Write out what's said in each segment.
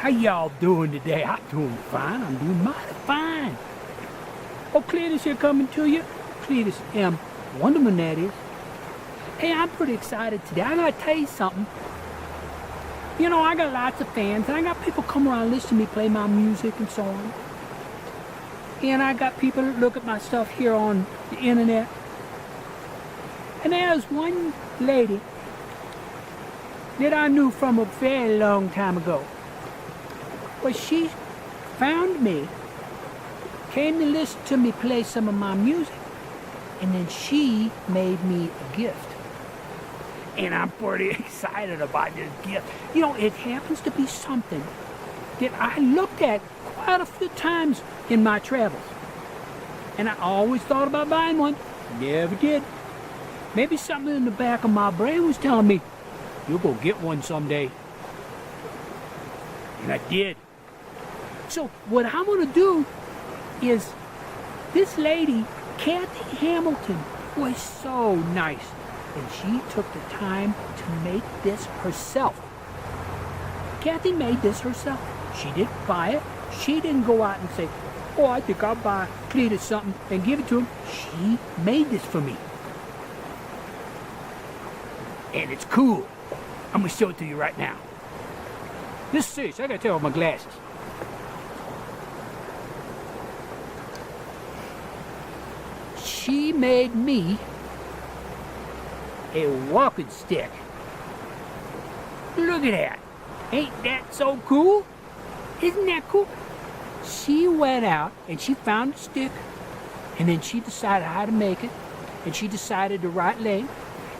How y'all doing today? I'm doing fine. I'm doing mighty fine. Oh, Cletis here coming to you. Cletis M. Wundermann, that is. Hey, I'm pretty excited today. I gotta tell you something. You know, I got lots of fans, and I got people come around listen to me play my music and so on. And I got people that look at my stuff here on the internet. And there's one lady that I knew from a very long time ago. Well, she found me, came to listen to me play some of my music, and then she made me a gift. And I'm pretty excited about this gift. You know, it happens to be something that I looked at quite a few times in my travels. And I always thought about buying one, never did. Maybe something in the back of my brain was telling me, you'll go get one someday. And I did. So what I'm gonna do is, this lady, Kathy Hamilton, was so nice. And she took the time to make this herself. Kathy made this herself. She didn't buy it. She didn't go out and say, oh, I think I'll buy Cletis something and give it to him. She made this for me. And it's cool. I'm gonna show it to you right now. This is serious. I gotta take off my glasses. She made me a walking stick. Look at that. Ain't that so cool? Isn't that cool? She went out and she found a stick, and then she decided how to make it, and she decided the right length,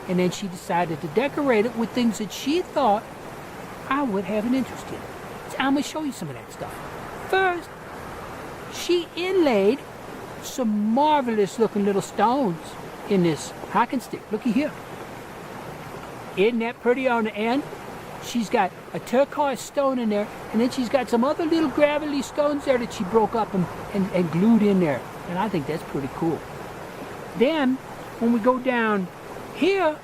and then she decided to decorate it with things that she thought I would have an interest in. So I'm gonna show you some of that stuff. First, she inlaid some marvelous looking little stones in this hiking stick. Looky here. Isn't that pretty on the end? She's got a turquoise stone in there, and then she's got some other little gravelly stones there that she broke up and glued in there. And I think that's pretty cool. Then, when we go down here,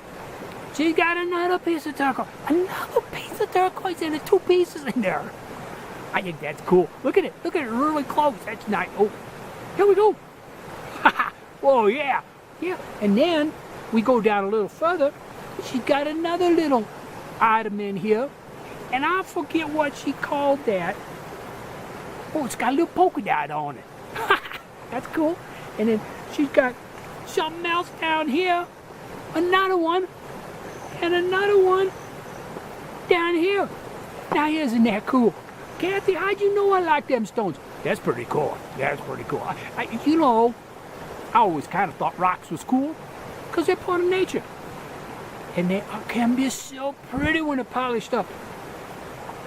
she's got another piece of turquoise. Another piece of turquoise and the two pieces in there. I think that's cool. Look at it. Look at it really close. That's nice. Oh, here we go. Whoa, yeah. Yeah. And then we go down a little further. She's got another little item in here, and I forget what she called that. Oh, it's got a little polka dot on it. That's cool. And then she's got something else down here, another one, and another one down here. Now, isn't that cool? Kathy, how'd you know I like them stones? That's pretty cool. That's pretty cool. You know, I always kind of thought rocks was cool because they're part of nature. And they can be so pretty when they're polished up.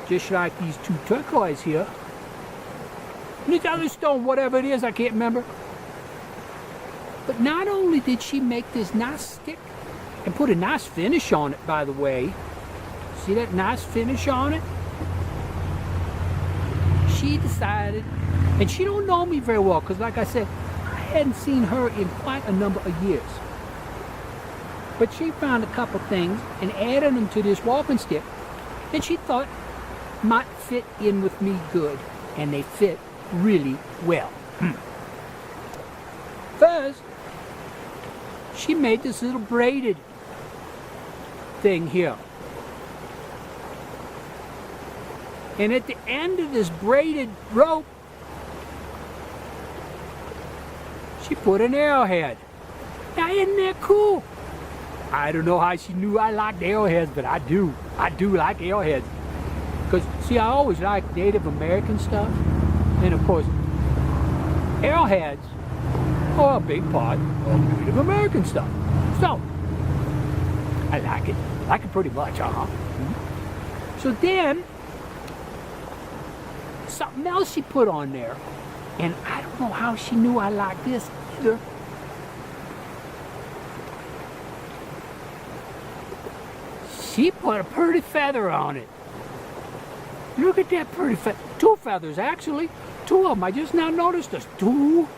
Just like these two turquoise here. And this other stone, whatever it is, I can't remember. But not only did she make this nice stick and put a nice finish on it, by the way. See that nice finish on it? She decided, and she don't know me very well, because like I said, I hadn't seen her in quite a number of years. But she found a couple things and added them to this walking stick, and she thought might fit in with me good, and they fit really well. First, she made this little braided thing here. And at the end of this braided rope, she put an arrowhead. Now, isn't that cool? I don't know how she knew I liked arrowheads, but I do. I do like arrowheads. Because, see, I always liked Native American stuff. And, of course, arrowheads are a big part of Native American stuff. So, I like it. I like it pretty much, So then, something else she put on there. And I don't know how she knew I liked this either. She put a pretty feather on it. Look at that pretty feather. Two feathers, actually. Two of them. I just now noticed there's two.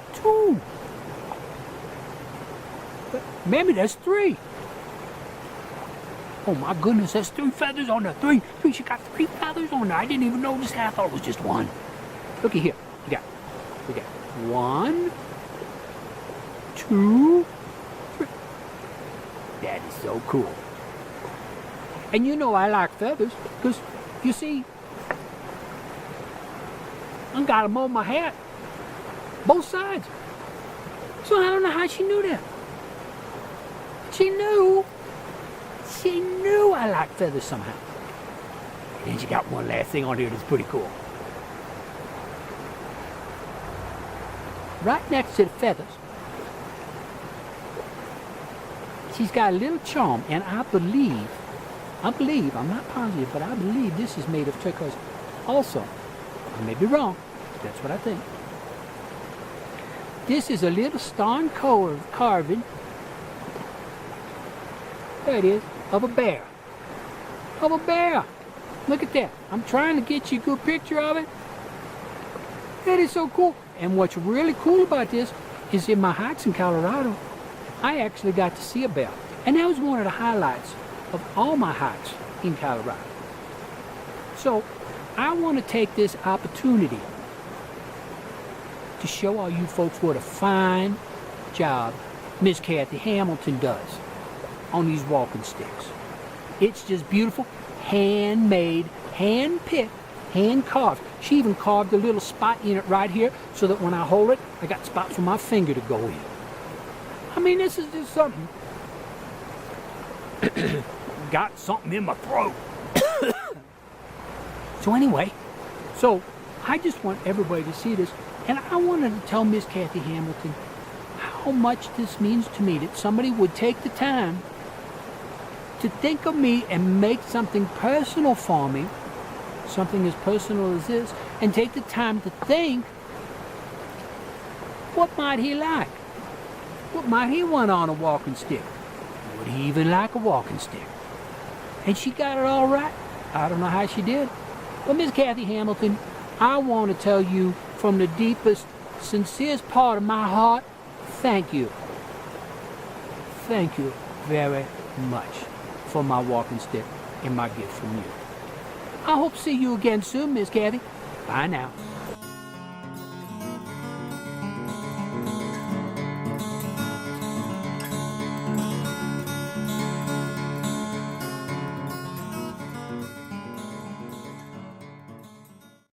But maybe there's three. Oh my goodness, there's 3 feathers on there. Three. She got 3 feathers on there. I didn't even notice that. I thought it was just 1. Looky here. We got 1, 2, 3. That is so cool. And you know I like feathers, because you see, I got them on my hat, both sides. So I don't know how she knew that. She knew I like feathers somehow. And then she got one last thing on here that's pretty cool. Right next to the feathers, she's got a little charm, and I believe, I'm not positive, but I believe this is made of turquoise also. I may be wrong, but that's what I think. This is a little stone carving, there it is, of a bear. Of a bear. Look at that. I'm trying to get you a good picture of it. That is so cool. And what's really cool about this is in my hikes in Colorado, I actually got to see a bear. And that was one of the highlights of all my hikes in Colorado. So I want to take this opportunity to show all you folks what a fine job Miss Kathy Hamilton does on these walking sticks. It's just beautiful, handmade, hand-picked, hand-carved. She even carved a little spot in it right here so that when I hold it, I got spots for my finger to go in. I mean, this is just something. Got something in my throat. So anyway, I just want everybody to see this, and I wanted to tell Miss Kathy Hamilton how much this means to me, that somebody would take the time to think of me and make something personal for me, something as personal as this, and take the time to think, what might he like? What might he want on a walking stick? Would he even like a walking stick? And she got it all right. I don't know how she did. But Miss Kathy Hamilton, I want to tell you from the deepest, sincerest part of my heart, thank you. Thank you very much for my walking stick and my gift from you. I hope to see you again soon, Miss Kathy. Bye now.